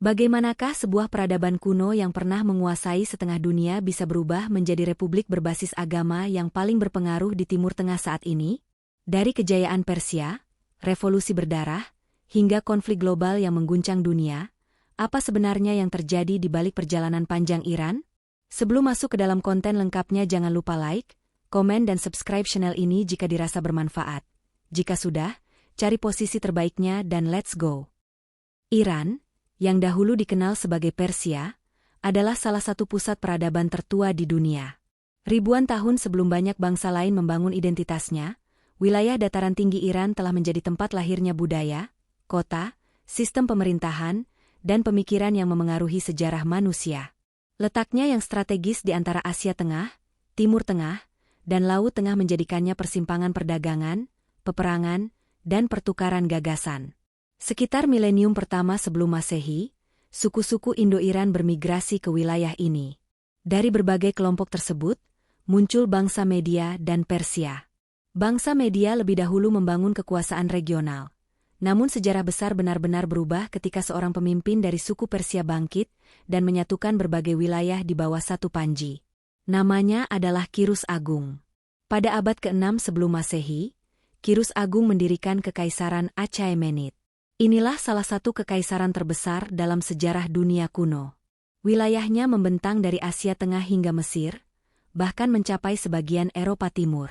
Bagaimanakah sebuah peradaban kuno yang pernah menguasai setengah dunia bisa berubah menjadi republik berbasis agama yang paling berpengaruh di Timur Tengah saat ini? Dari kejayaan Persia, revolusi berdarah, hingga konflik global yang mengguncang dunia, apa sebenarnya yang terjadi di balik perjalanan panjang Iran? Sebelum masuk ke dalam konten lengkapnya, jangan lupa like, komen dan subscribe channel ini jika dirasa bermanfaat. Jika sudah, cari posisi terbaiknya dan let's go. Iran, yang dahulu dikenal sebagai Persia, adalah salah satu pusat peradaban tertua di dunia. Ribuan tahun sebelum banyak bangsa lain membangun identitasnya, wilayah dataran tinggi Iran telah menjadi tempat lahirnya budaya, kota, sistem pemerintahan, dan pemikiran yang memengaruhi sejarah manusia. Letaknya yang strategis di antara Asia Tengah, Timur Tengah, dan Laut Tengah menjadikannya persimpangan perdagangan, peperangan, dan pertukaran gagasan. Sekitar milenium pertama sebelum Masehi, suku-suku Indo-Iran bermigrasi ke wilayah ini. Dari berbagai kelompok tersebut, muncul bangsa Media dan Persia. Bangsa Media lebih dahulu membangun kekuasaan regional. Namun sejarah besar benar-benar berubah ketika seorang pemimpin dari suku Persia bangkit dan menyatukan berbagai wilayah di bawah satu panji. Namanya adalah Kirus Agung. Pada abad ke-6 sebelum Masehi, Kirus Agung mendirikan Kekaisaran Achaemenid. Inilah salah satu kekaisaran terbesar dalam sejarah dunia kuno. Wilayahnya membentang dari Asia Tengah hingga Mesir, bahkan mencapai sebagian Eropa Timur.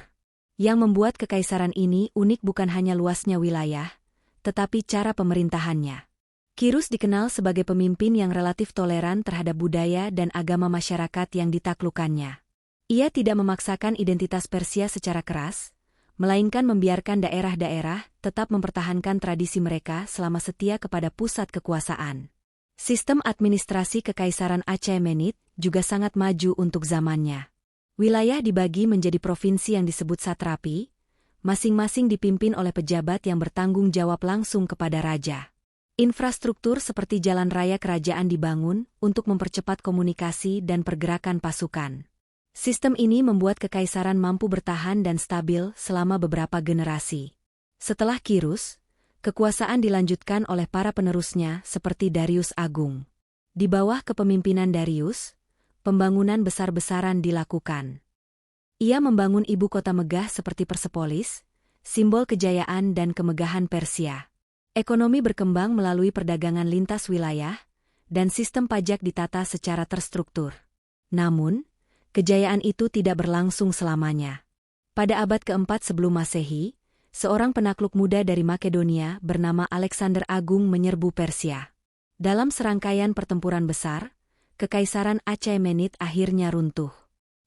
Yang membuat kekaisaran ini unik bukan hanya luasnya wilayah, tetapi cara pemerintahannya. Kirus dikenal sebagai pemimpin yang relatif toleran terhadap budaya dan agama masyarakat yang ditaklukkannya. Ia tidak memaksakan identitas Persia secara keras, melainkan membiarkan daerah-daerah tetap mempertahankan tradisi mereka selama setia kepada pusat kekuasaan. Sistem administrasi Kekaisaran Achaemenid juga sangat maju untuk zamannya. Wilayah dibagi menjadi provinsi yang disebut satrapi, masing-masing dipimpin oleh pejabat yang bertanggung jawab langsung kepada raja. Infrastruktur seperti jalan raya kerajaan dibangun untuk mempercepat komunikasi dan pergerakan pasukan. Sistem ini membuat kekaisaran mampu bertahan dan stabil selama beberapa generasi. Setelah Kirus, kekuasaan dilanjutkan oleh para penerusnya seperti Darius Agung. Di bawah kepemimpinan Darius, pembangunan besar-besaran dilakukan. Ia membangun ibu kota megah seperti Persepolis, simbol kejayaan dan kemegahan Persia. Ekonomi berkembang melalui perdagangan lintas wilayah, dan sistem pajak ditata secara terstruktur. Namun, kejayaan itu tidak berlangsung selamanya. Pada abad ke-4 sebelum Masehi, seorang penakluk muda dari Makedonia bernama Alexander Agung menyerbu Persia. Dalam serangkaian pertempuran besar, Kekaisaran Achaemenid akhirnya runtuh.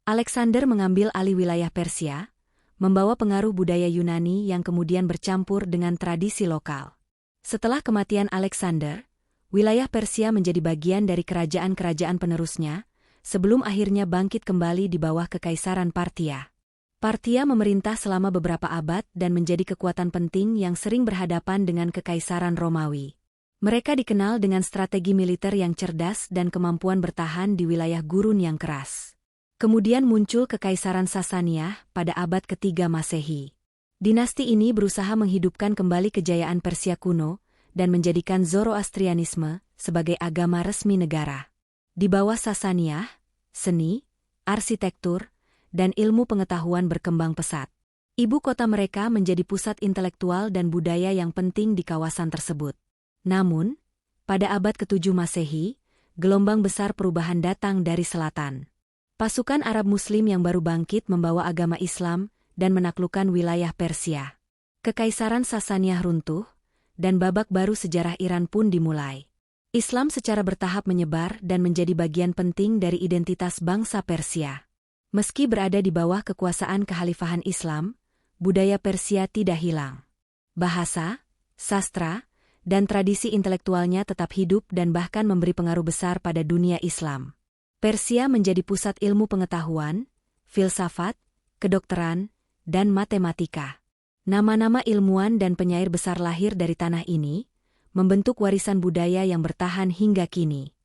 Alexander mengambil alih wilayah Persia, membawa pengaruh budaya Yunani yang kemudian bercampur dengan tradisi lokal. Setelah kematian Alexander, wilayah Persia menjadi bagian dari kerajaan-kerajaan penerusnya, sebelum akhirnya bangkit kembali di bawah Kekaisaran Parthia. Parthia memerintah selama beberapa abad dan menjadi kekuatan penting yang sering berhadapan dengan Kekaisaran Romawi. Mereka dikenal dengan strategi militer yang cerdas dan kemampuan bertahan di wilayah gurun yang keras. Kemudian muncul Kekaisaran Sasaniah pada abad ke-3 Masehi. Dinasti ini berusaha menghidupkan kembali kejayaan Persia kuno dan menjadikan Zoroastrianisme sebagai agama resmi negara. Di bawah Sasaniah, seni, arsitektur, dan ilmu pengetahuan berkembang pesat. Ibu kota mereka menjadi pusat intelektual dan budaya yang penting di kawasan tersebut. Namun, pada abad ke-7 Masehi, gelombang besar perubahan datang dari selatan. Pasukan Arab Muslim yang baru bangkit membawa agama Islam dan menaklukkan wilayah Persia. Kekaisaran Sasaniah runtuh, dan babak baru sejarah Iran pun dimulai. Islam secara bertahap menyebar dan menjadi bagian penting dari identitas bangsa Persia. Meski berada di bawah kekuasaan kekhalifahan Islam, budaya Persia tidak hilang. Bahasa, sastra, dan tradisi intelektualnya tetap hidup dan bahkan memberi pengaruh besar pada dunia Islam. Persia menjadi pusat ilmu pengetahuan, filsafat, kedokteran, dan matematika. Nama-nama ilmuwan dan penyair besar lahir dari tanah ini, membentuk warisan budaya yang bertahan hingga kini.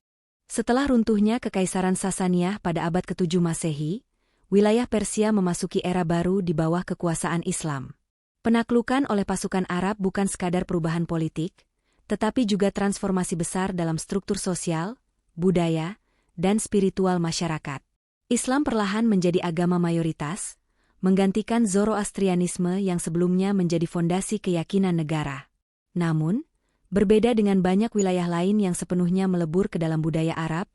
Setelah runtuhnya Kekaisaran Sasaniah pada abad ke-7 Masehi, wilayah Persia memasuki era baru di bawah kekuasaan Islam. Penaklukan oleh pasukan Arab bukan sekadar perubahan politik, tetapi juga transformasi besar dalam struktur sosial, budaya, dan spiritual masyarakat. Islam perlahan menjadi agama mayoritas, menggantikan Zoroastrianisme yang sebelumnya menjadi fondasi keyakinan negara. Namun, berbeda dengan banyak wilayah lain yang sepenuhnya melebur ke dalam budaya Arab,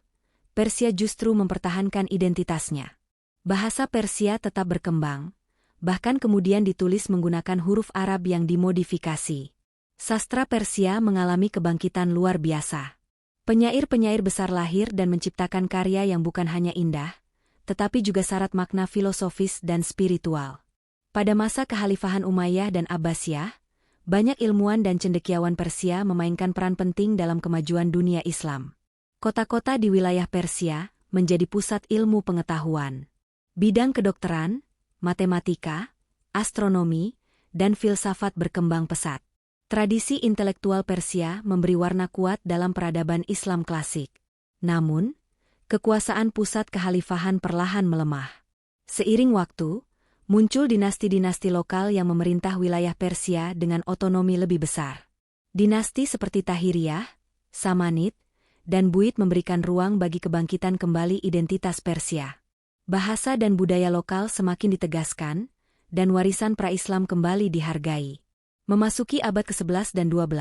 Persia justru mempertahankan identitasnya. Bahasa Persia tetap berkembang, bahkan kemudian ditulis menggunakan huruf Arab yang dimodifikasi. Sastra Persia mengalami kebangkitan luar biasa. Penyair-penyair besar lahir dan menciptakan karya yang bukan hanya indah, tetapi juga syarat makna filosofis dan spiritual. Pada masa kekhalifahan Umayyah dan Abbasiyah, banyak ilmuwan dan cendekiawan Persia memainkan peran penting dalam kemajuan dunia Islam. Kota-kota di wilayah Persia menjadi pusat ilmu pengetahuan. Bidang kedokteran, matematika, astronomi, dan filsafat berkembang pesat. Tradisi intelektual Persia memberi warna kuat dalam peradaban Islam klasik. Namun, kekuasaan pusat kekhalifahan perlahan melemah. Seiring waktu, muncul dinasti-dinasti lokal yang memerintah wilayah Persia dengan otonomi lebih besar. Dinasti seperti Tahiriyah, Samanid, dan Buid memberikan ruang bagi kebangkitan kembali identitas Persia. Bahasa dan budaya lokal semakin ditegaskan, dan warisan pra-Islam kembali dihargai. Memasuki abad ke-11 dan 12,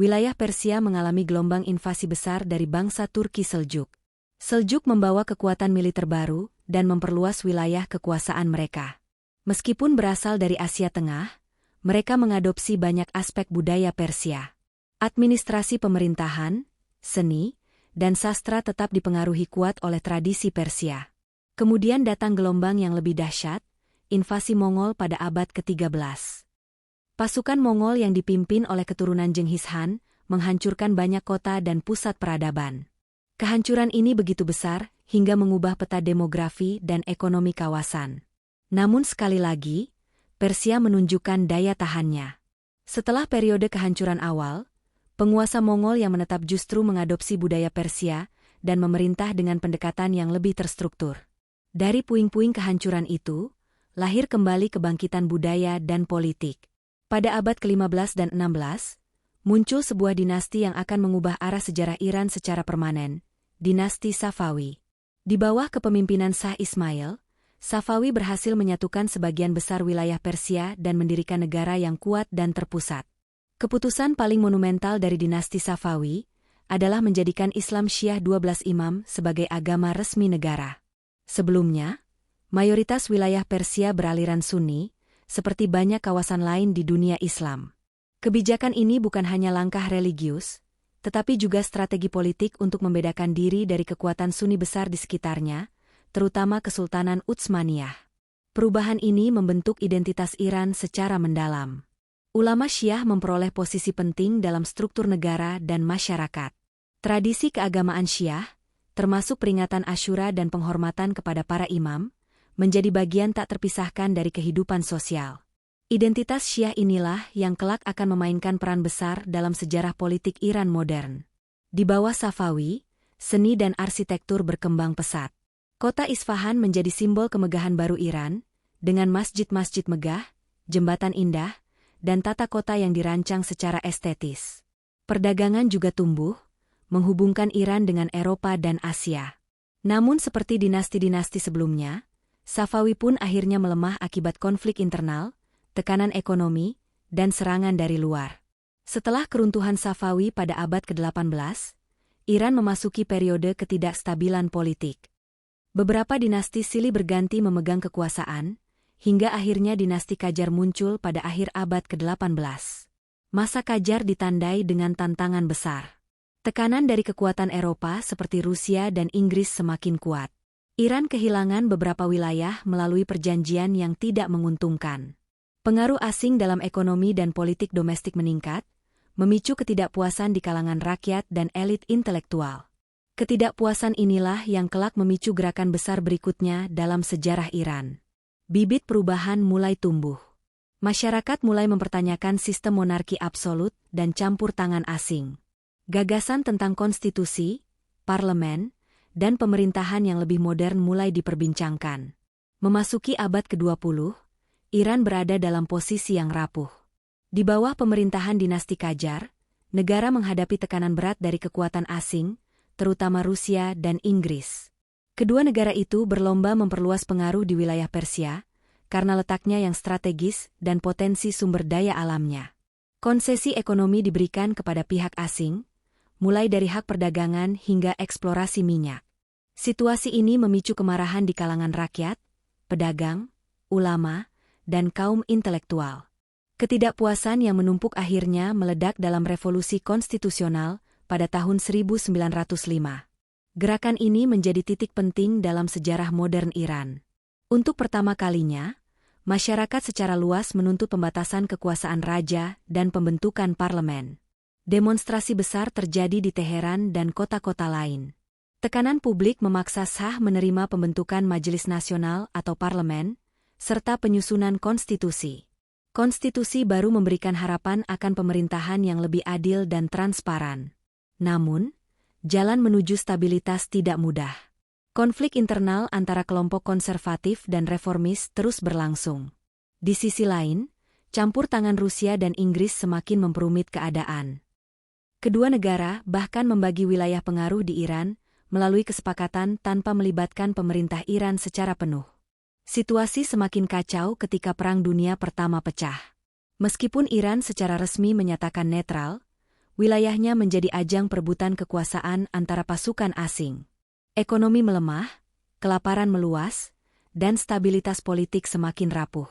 wilayah Persia mengalami gelombang invasi besar dari bangsa Turki Seljuk. Seljuk membawa kekuatan militer baru dan memperluas wilayah kekuasaan mereka. Meskipun berasal dari Asia Tengah, mereka mengadopsi banyak aspek budaya Persia. Administrasi pemerintahan, seni, dan sastra tetap dipengaruhi kuat oleh tradisi Persia. Kemudian datang gelombang yang lebih dahsyat, invasi Mongol pada abad ke-13. Pasukan Mongol yang dipimpin oleh keturunan Jenghis Khan menghancurkan banyak kota dan pusat peradaban. Kehancuran ini begitu besar hingga mengubah peta demografi dan ekonomi kawasan. Namun sekali lagi, Persia menunjukkan daya tahannya. Setelah periode kehancuran awal, penguasa Mongol yang menetap justru mengadopsi budaya Persia dan memerintah dengan pendekatan yang lebih terstruktur. Dari puing-puing kehancuran itu, lahir kembali kebangkitan budaya dan politik. Pada abad ke-15 dan 16, muncul sebuah dinasti yang akan mengubah arah sejarah Iran secara permanen, dinasti Safawi. Di bawah kepemimpinan Shah Ismail, Safawi berhasil menyatukan sebagian besar wilayah Persia dan mendirikan negara yang kuat dan terpusat. Keputusan paling monumental dari dinasti Safawi adalah menjadikan Islam Syiah 12 imam sebagai agama resmi negara. Sebelumnya, mayoritas wilayah Persia beraliran Sunni, seperti banyak kawasan lain di dunia Islam. Kebijakan ini bukan hanya langkah religius, tetapi juga strategi politik untuk membedakan diri dari kekuatan Sunni besar di sekitarnya, terutama Kesultanan Utsmaniyah. Perubahan ini membentuk identitas Iran secara mendalam. Ulama Syiah memperoleh posisi penting dalam struktur negara dan masyarakat. Tradisi keagamaan Syiah, termasuk peringatan Asyura dan penghormatan kepada para imam, menjadi bagian tak terpisahkan dari kehidupan sosial. Identitas Syiah inilah yang kelak akan memainkan peran besar dalam sejarah politik Iran modern. Di bawah Safawi, seni dan arsitektur berkembang pesat. Kota Isfahan menjadi simbol kemegahan baru Iran, dengan masjid-masjid megah, jembatan indah, dan tata kota yang dirancang secara estetis. Perdagangan juga tumbuh, menghubungkan Iran dengan Eropa dan Asia. Namun seperti dinasti-dinasti sebelumnya, Safawi pun akhirnya melemah akibat konflik internal, tekanan ekonomi, dan serangan dari luar. Setelah keruntuhan Safawi pada abad ke-18, Iran memasuki periode ketidakstabilan politik. Beberapa dinasti silih berganti memegang kekuasaan, hingga akhirnya dinasti Qajar muncul pada akhir abad ke-18. Masa Qajar ditandai dengan tantangan besar. Tekanan dari kekuatan Eropa seperti Rusia dan Inggris semakin kuat. Iran kehilangan beberapa wilayah melalui perjanjian yang tidak menguntungkan. Pengaruh asing dalam ekonomi dan politik domestik meningkat, memicu ketidakpuasan di kalangan rakyat dan elit intelektual. Ketidakpuasan inilah yang kelak memicu gerakan besar berikutnya dalam sejarah Iran. Bibit perubahan mulai tumbuh. Masyarakat mulai mempertanyakan sistem monarki absolut dan campur tangan asing. Gagasan tentang konstitusi, parlemen, dan pemerintahan yang lebih modern mulai diperbincangkan. Memasuki abad ke-20, Iran berada dalam posisi yang rapuh. Di bawah pemerintahan dinasti Qajar, negara menghadapi tekanan berat dari kekuatan asing, terutama Rusia dan Inggris. Kedua negara itu berlomba memperluas pengaruh di wilayah Persia, karena letaknya yang strategis dan potensi sumber daya alamnya. Konsesi ekonomi diberikan kepada pihak asing, mulai dari hak perdagangan hingga eksplorasi minyak. Situasi ini memicu kemarahan di kalangan rakyat, pedagang, ulama, dan kaum intelektual. Ketidakpuasan yang menumpuk akhirnya meledak dalam revolusi konstitusional pada tahun 1905. Gerakan ini menjadi titik penting dalam sejarah modern Iran. Untuk pertama kalinya, masyarakat secara luas menuntut pembatasan kekuasaan raja dan pembentukan parlemen. Demonstrasi besar terjadi di Teheran dan kota-kota lain. Tekanan publik memaksa Shah menerima pembentukan Majelis Nasional atau parlemen, serta penyusunan konstitusi. Konstitusi baru memberikan harapan akan pemerintahan yang lebih adil dan transparan. Namun, jalan menuju stabilitas tidak mudah. Konflik internal antara kelompok konservatif dan reformis terus berlangsung. Di sisi lain, campur tangan Rusia dan Inggris semakin memperumit keadaan. Kedua negara bahkan membagi wilayah pengaruh di Iran melalui kesepakatan tanpa melibatkan pemerintah Iran secara penuh. Situasi semakin kacau ketika Perang Dunia Pertama pecah. Meskipun Iran secara resmi menyatakan netral, wilayahnya menjadi ajang perebutan kekuasaan antara pasukan asing. Ekonomi melemah, kelaparan meluas, dan stabilitas politik semakin rapuh.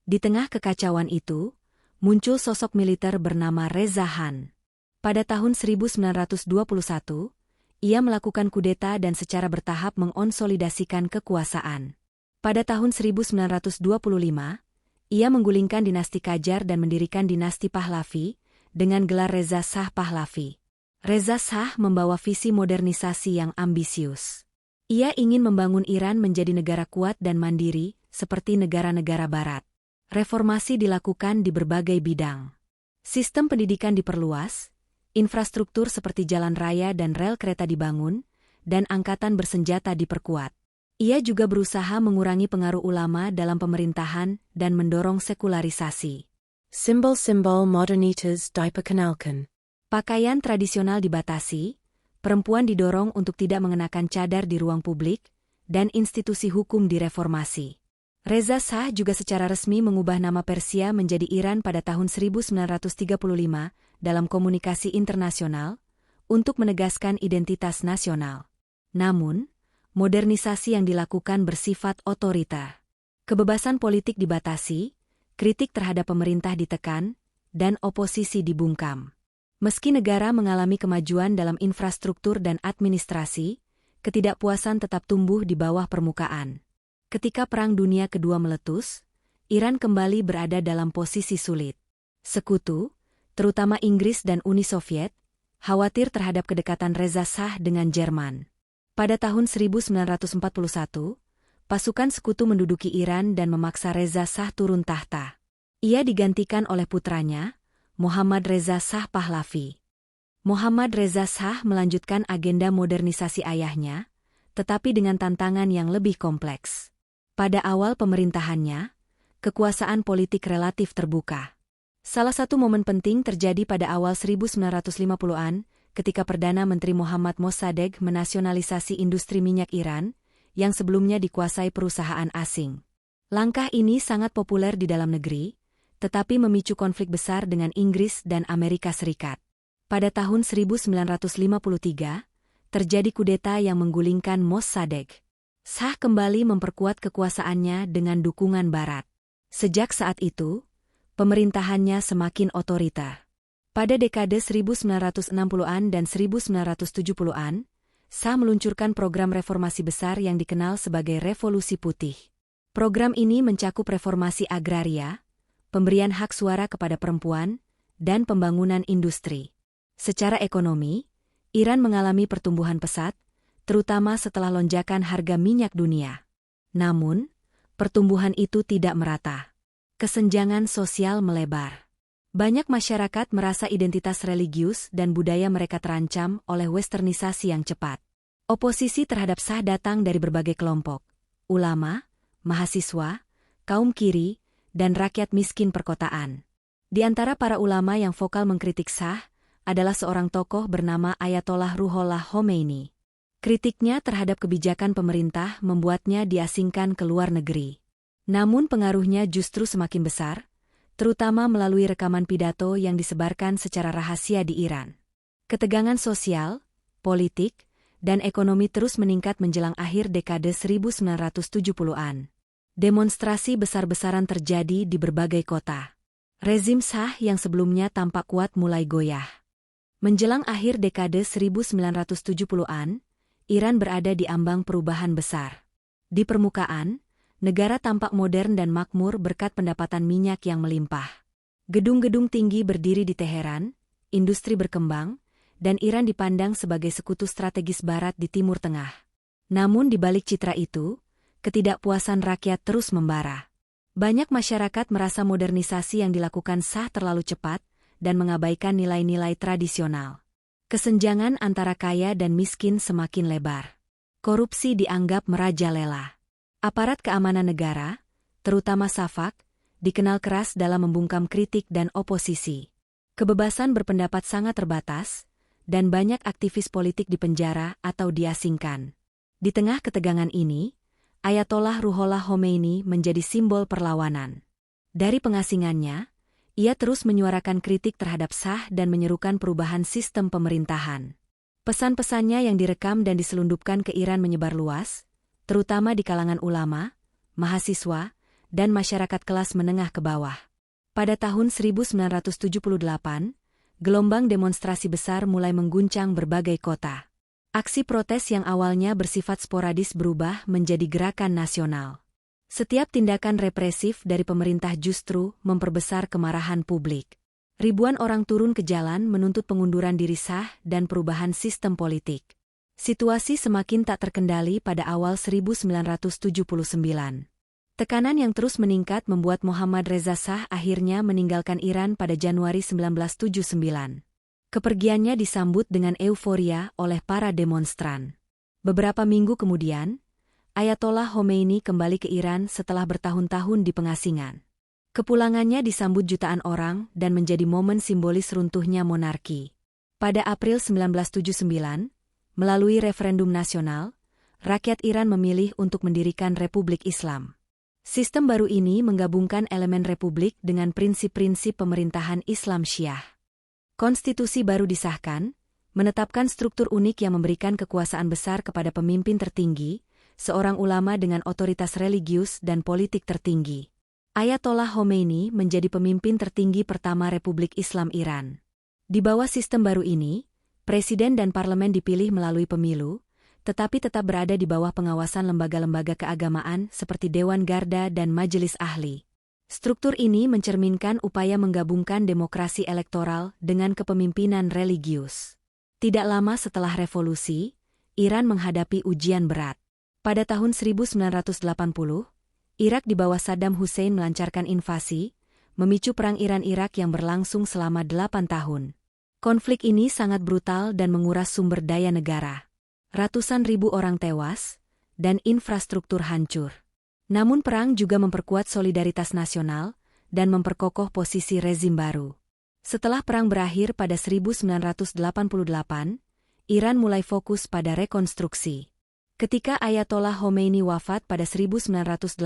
Di tengah kekacauan itu, muncul sosok militer bernama Reza Khan. Pada tahun 1921, ia melakukan kudeta dan secara bertahap mengonsolidasikan kekuasaan. Pada tahun 1925, ia menggulingkan dinasti Qajar dan mendirikan dinasti Pahlavi dengan gelar Reza Shah Pahlavi. Reza Shah membawa visi modernisasi yang ambisius. Ia ingin membangun Iran menjadi negara kuat dan mandiri, seperti negara-negara barat. Reformasi dilakukan di berbagai bidang. Sistem pendidikan diperluas, infrastruktur seperti jalan raya dan rel kereta dibangun, dan angkatan bersenjata diperkuat. Ia juga berusaha mengurangi pengaruh ulama dalam pemerintahan dan mendorong sekularisasi. Simbol-simbol modernitas diperkenalkan. Pakaian tradisional dibatasi, perempuan didorong untuk tidak mengenakan cadar di ruang publik, dan institusi hukum direformasi. Reza Shah juga secara resmi mengubah nama Persia menjadi Iran pada tahun 1935 dalam komunikasi internasional untuk menegaskan identitas nasional. Namun, modernisasi yang dilakukan bersifat otoriter. Kebebasan politik dibatasi, kritik terhadap pemerintah ditekan, dan oposisi dibungkam. Meski negara mengalami kemajuan dalam infrastruktur dan administrasi, ketidakpuasan tetap tumbuh di bawah permukaan. Ketika Perang Dunia Kedua meletus, Iran kembali berada dalam posisi sulit. Sekutu, terutama Inggris dan Uni Soviet, khawatir terhadap kedekatan Reza Shah dengan Jerman. Pada tahun 1941, pasukan sekutu menduduki Iran dan memaksa Reza Shah turun tahta. Ia digantikan oleh putranya, Muhammad Reza Shah Pahlavi. Muhammad Reza Shah melanjutkan agenda modernisasi ayahnya, tetapi dengan tantangan yang lebih kompleks. Pada awal pemerintahannya, kekuasaan politik relatif terbuka. Salah satu momen penting terjadi pada awal 1950-an, ketika Perdana Menteri Mohammad Mossadegh menasionalisasi industri minyak Iran, yang sebelumnya dikuasai perusahaan asing. Langkah ini sangat populer di dalam negeri, tetapi memicu konflik besar dengan Inggris dan Amerika Serikat. Pada tahun 1953, terjadi kudeta yang menggulingkan Mossadegh. Shah kembali memperkuat kekuasaannya dengan dukungan Barat. Sejak saat itu, pemerintahannya semakin otoriter. Pada dekade 1960-an dan 1970-an, Shah meluncurkan program reformasi besar yang dikenal sebagai Revolusi Putih. Program ini mencakup reformasi agraria, pemberian hak suara kepada perempuan, dan pembangunan industri. Secara ekonomi, Iran mengalami pertumbuhan pesat, terutama setelah lonjakan harga minyak dunia. Namun, pertumbuhan itu tidak merata. Kesenjangan sosial melebar. Banyak masyarakat merasa identitas religius dan budaya mereka terancam oleh westernisasi yang cepat. Oposisi terhadap Shah datang dari berbagai kelompok, ulama, mahasiswa, kaum kiri, dan rakyat miskin perkotaan. Di antara para ulama yang vokal mengkritik Shah, adalah seorang tokoh bernama Ayatollah Ruhollah Khomeini. Kritiknya terhadap kebijakan pemerintah membuatnya diasingkan ke luar negeri. Namun pengaruhnya justru semakin besar, terutama melalui rekaman pidato yang disebarkan secara rahasia di Iran. Ketegangan sosial, politik, dan ekonomi terus meningkat menjelang akhir dekade 1970-an. Demonstrasi besar-besaran terjadi di berbagai kota. Rezim Shah yang sebelumnya tampak kuat mulai goyah. Menjelang akhir dekade 1970-an, Iran berada di ambang perubahan besar. Di permukaan, negara tampak modern dan makmur berkat pendapatan minyak yang melimpah. Gedung-gedung tinggi berdiri di Teheran, industri berkembang, dan Iran dipandang sebagai sekutu strategis Barat di Timur Tengah. Namun di balik citra itu, ketidakpuasan rakyat terus membara. Banyak masyarakat merasa modernisasi yang dilakukan Shah terlalu cepat dan mengabaikan nilai-nilai tradisional. Kesenjangan antara kaya dan miskin semakin lebar. Korupsi dianggap merajalela. Aparat keamanan negara, terutama SAFAK, dikenal keras dalam membungkam kritik dan oposisi. Kebebasan berpendapat sangat terbatas, dan banyak aktivis politik dipenjara atau diasingkan. Di tengah ketegangan ini, Ayatollah Ruhollah Khomeini menjadi simbol perlawanan. Dari pengasingannya, ia terus menyuarakan kritik terhadap Shah dan menyerukan perubahan sistem pemerintahan. Pesan-pesannya yang direkam dan diselundupkan ke Iran menyebar luas, terutama di kalangan ulama, mahasiswa, dan masyarakat kelas menengah ke bawah. Pada tahun 1978, gelombang demonstrasi besar mulai mengguncang berbagai kota. Aksi protes yang awalnya bersifat sporadis berubah menjadi gerakan nasional. Setiap tindakan represif dari pemerintah justru memperbesar kemarahan publik. Ribuan orang turun ke jalan menuntut pengunduran diri Shah dan perubahan sistem politik. Situasi semakin tak terkendali pada awal 1979. Tekanan yang terus meningkat membuat Mohammad Reza Shah akhirnya meninggalkan Iran pada Januari 1979. Kepergiannya disambut dengan euforia oleh para demonstran. Beberapa minggu kemudian, Ayatollah Khomeini kembali ke Iran setelah bertahun-tahun di pengasingan. Kepulangannya disambut jutaan orang dan menjadi momen simbolis runtuhnya monarki. Pada April 1979, melalui referendum nasional, rakyat Iran memilih untuk mendirikan Republik Islam. Sistem baru ini menggabungkan elemen republik dengan prinsip-prinsip pemerintahan Islam Syiah. Konstitusi baru disahkan, menetapkan struktur unik yang memberikan kekuasaan besar kepada pemimpin tertinggi, seorang ulama dengan otoritas religius dan politik tertinggi. Ayatollah Khomeini menjadi pemimpin tertinggi pertama Republik Islam Iran. Di bawah sistem baru ini, presiden dan parlemen dipilih melalui pemilu, tetapi tetap berada di bawah pengawasan lembaga-lembaga keagamaan seperti Dewan Garda dan Majelis Ahli. Struktur ini mencerminkan upaya menggabungkan demokrasi elektoral dengan kepemimpinan religius. Tidak lama setelah revolusi, Iran menghadapi ujian berat. Pada tahun 1980, Irak di bawah Saddam Hussein melancarkan invasi, memicu perang Iran-Irak yang berlangsung selama 8 tahun. Konflik ini sangat brutal dan menguras sumber daya negara. Ratusan ribu orang tewas, dan infrastruktur hancur. Namun perang juga memperkuat solidaritas nasional dan memperkokoh posisi rezim baru. Setelah perang berakhir pada 1988, Iran mulai fokus pada rekonstruksi. Ketika Ayatollah Khomeini wafat pada 1989,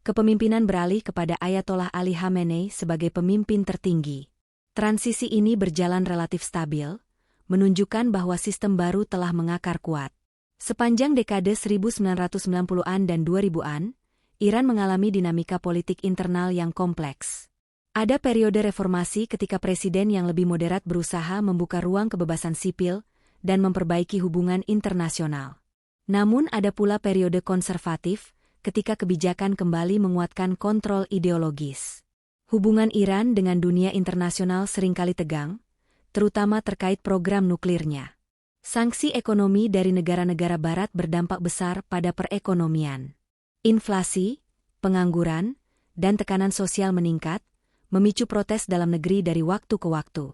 kepemimpinan beralih kepada Ayatollah Ali Khamenei sebagai pemimpin tertinggi. Transisi ini berjalan relatif stabil, menunjukkan bahwa sistem baru telah mengakar kuat. Sepanjang dekade 1990-an dan 2000-an, Iran mengalami dinamika politik internal yang kompleks. Ada periode reformasi ketika presiden yang lebih moderat berusaha membuka ruang kebebasan sipil dan memperbaiki hubungan internasional. Namun ada pula periode konservatif, ketika kebijakan kembali menguatkan kontrol ideologis. Hubungan Iran dengan dunia internasional seringkali tegang, terutama terkait program nuklirnya. Sanksi ekonomi dari negara-negara Barat berdampak besar pada perekonomian. Inflasi, pengangguran, dan tekanan sosial meningkat, memicu protes dalam negeri dari waktu ke waktu.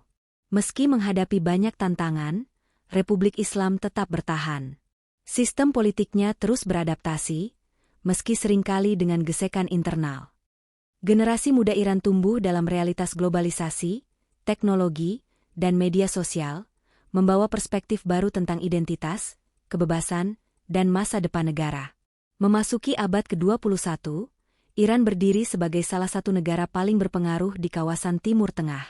Meski menghadapi banyak tantangan, Republik Islam tetap bertahan. Sistem politiknya terus beradaptasi, meski seringkali dengan gesekan internal. Generasi muda Iran tumbuh dalam realitas globalisasi, teknologi, dan media sosial, membawa perspektif baru tentang identitas, kebebasan, dan masa depan negara. Memasuki abad ke-21, Iran berdiri sebagai salah satu negara paling berpengaruh di kawasan Timur Tengah.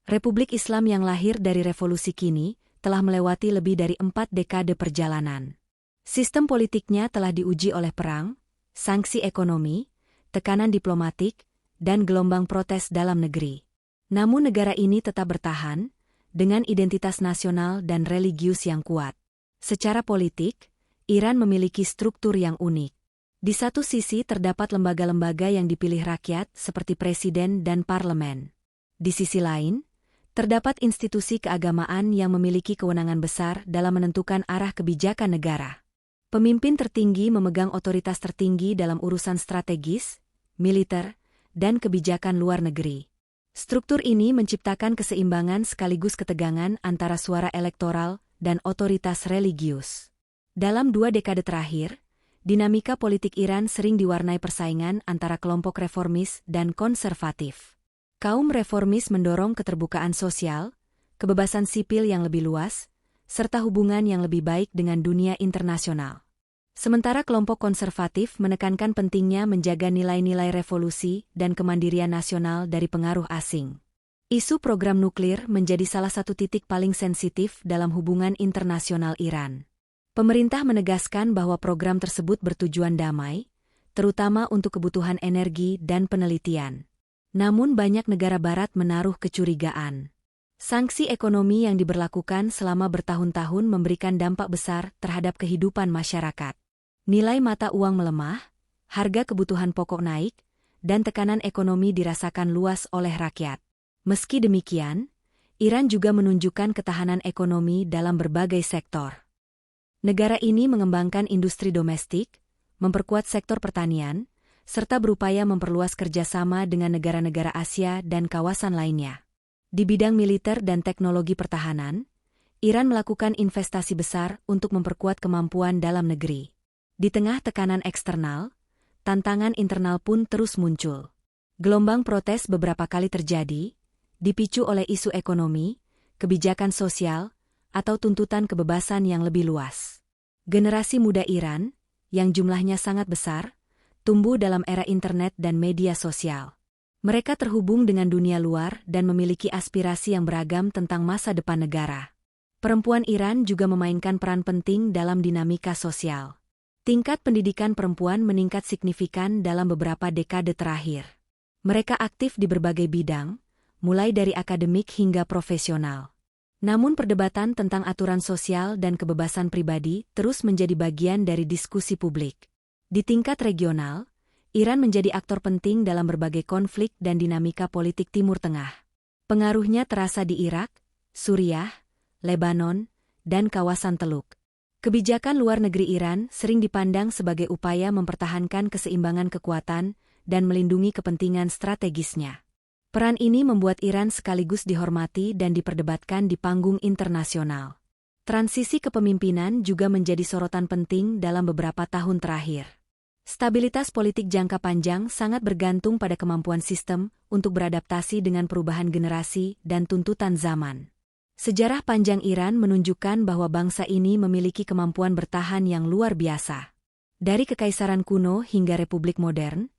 Republik Islam yang lahir dari revolusi kini telah melewati lebih dari 4 dekade perjalanan. Sistem politiknya telah diuji oleh perang, sanksi ekonomi, tekanan diplomatik, dan gelombang protes dalam negeri. Namun negara ini tetap bertahan, dengan identitas nasional dan religius yang kuat. Secara politik, Iran memiliki struktur yang unik. Di satu sisi terdapat lembaga-lembaga yang dipilih rakyat seperti presiden dan parlemen. Di sisi lain, terdapat institusi keagamaan yang memiliki kewenangan besar dalam menentukan arah kebijakan negara. Pemimpin tertinggi memegang otoritas tertinggi dalam urusan strategis, militer, dan kebijakan luar negeri. Struktur ini menciptakan keseimbangan sekaligus ketegangan antara suara elektoral dan otoritas religius. Dalam 2 dekade terakhir, dinamika politik Iran sering diwarnai persaingan antara kelompok reformis dan konservatif. Kaum reformis mendorong keterbukaan sosial, kebebasan sipil yang lebih luas, serta hubungan yang lebih baik dengan dunia internasional. Sementara kelompok konservatif menekankan pentingnya menjaga nilai-nilai revolusi dan kemandirian nasional dari pengaruh asing. Isu program nuklir menjadi salah satu titik paling sensitif dalam hubungan internasional Iran. Pemerintah menegaskan bahwa program tersebut bertujuan damai, terutama untuk kebutuhan energi dan penelitian. Namun banyak negara barat menaruh kecurigaan. Sanksi ekonomi yang diberlakukan selama bertahun-tahun memberikan dampak besar terhadap kehidupan masyarakat. Nilai mata uang melemah, harga kebutuhan pokok naik, dan tekanan ekonomi dirasakan luas oleh rakyat. Meski demikian, Iran juga menunjukkan ketahanan ekonomi dalam berbagai sektor. Negara ini mengembangkan industri domestik, memperkuat sektor pertanian, serta berupaya memperluas kerjasama dengan negara-negara Asia dan kawasan lainnya. Di bidang militer dan teknologi pertahanan, Iran melakukan investasi besar untuk memperkuat kemampuan dalam negeri. Di tengah tekanan eksternal, tantangan internal pun terus muncul. Gelombang protes beberapa kali terjadi, dipicu oleh isu ekonomi, kebijakan sosial, atau tuntutan kebebasan yang lebih luas. Generasi muda Iran, yang jumlahnya sangat besar, tumbuh dalam era internet dan media sosial. Mereka terhubung dengan dunia luar dan memiliki aspirasi yang beragam tentang masa depan negara. Perempuan Iran juga memainkan peran penting dalam dinamika sosial. Tingkat pendidikan perempuan meningkat signifikan dalam beberapa dekade terakhir. Mereka aktif di berbagai bidang, mulai dari akademik hingga profesional. Namun perdebatan tentang aturan sosial dan kebebasan pribadi terus menjadi bagian dari diskusi publik. Di tingkat regional, Iran menjadi aktor penting dalam berbagai konflik dan dinamika politik Timur Tengah. Pengaruhnya terasa di Irak, Suriah, Lebanon, dan kawasan Teluk. Kebijakan luar negeri Iran sering dipandang sebagai upaya mempertahankan keseimbangan kekuatan dan melindungi kepentingan strategisnya. Peran ini membuat Iran sekaligus dihormati dan diperdebatkan di panggung internasional. Transisi kepemimpinan juga menjadi sorotan penting dalam beberapa tahun terakhir. Stabilitas politik jangka panjang sangat bergantung pada kemampuan sistem untuk beradaptasi dengan perubahan generasi dan tuntutan zaman. Sejarah panjang Iran menunjukkan bahwa bangsa ini memiliki kemampuan bertahan yang luar biasa. Dari kekaisaran kuno hingga republik modern,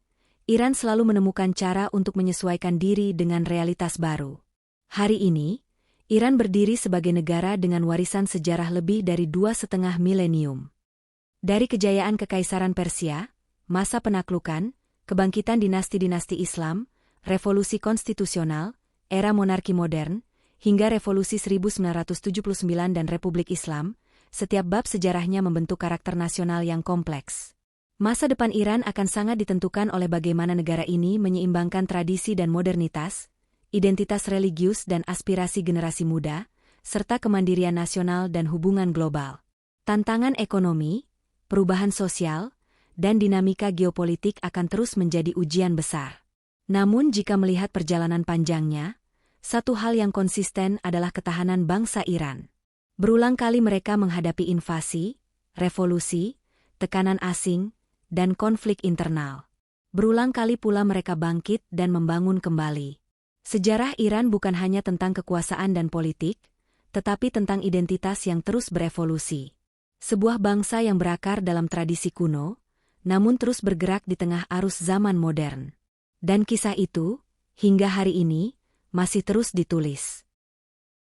Iran selalu menemukan cara untuk menyesuaikan diri dengan realitas baru. Hari ini, Iran berdiri sebagai negara dengan warisan sejarah lebih dari 2,5 milenium. Dari kejayaan kekaisaran Persia, masa penaklukan, kebangkitan dinasti-dinasti Islam, revolusi konstitusional, era monarki modern, hingga revolusi 1979 dan Republik Islam, setiap bab sejarahnya membentuk karakter nasional yang kompleks. Masa depan Iran akan sangat ditentukan oleh bagaimana negara ini menyeimbangkan tradisi dan modernitas, identitas religius dan aspirasi generasi muda, serta kemandirian nasional dan hubungan global. Tantangan ekonomi, perubahan sosial, dan dinamika geopolitik akan terus menjadi ujian besar. Namun jika melihat perjalanan panjangnya, satu hal yang konsisten adalah ketahanan bangsa Iran. Berulang kali mereka menghadapi invasi, revolusi, tekanan asing, dan konflik internal. Berulang kali pula mereka bangkit dan membangun kembali. Sejarah Iran bukan hanya tentang kekuasaan dan politik, tetapi tentang identitas yang terus berevolusi. Sebuah bangsa yang berakar dalam tradisi kuno, namun terus bergerak di tengah arus zaman modern. Dan kisah itu, hingga hari ini, masih terus ditulis.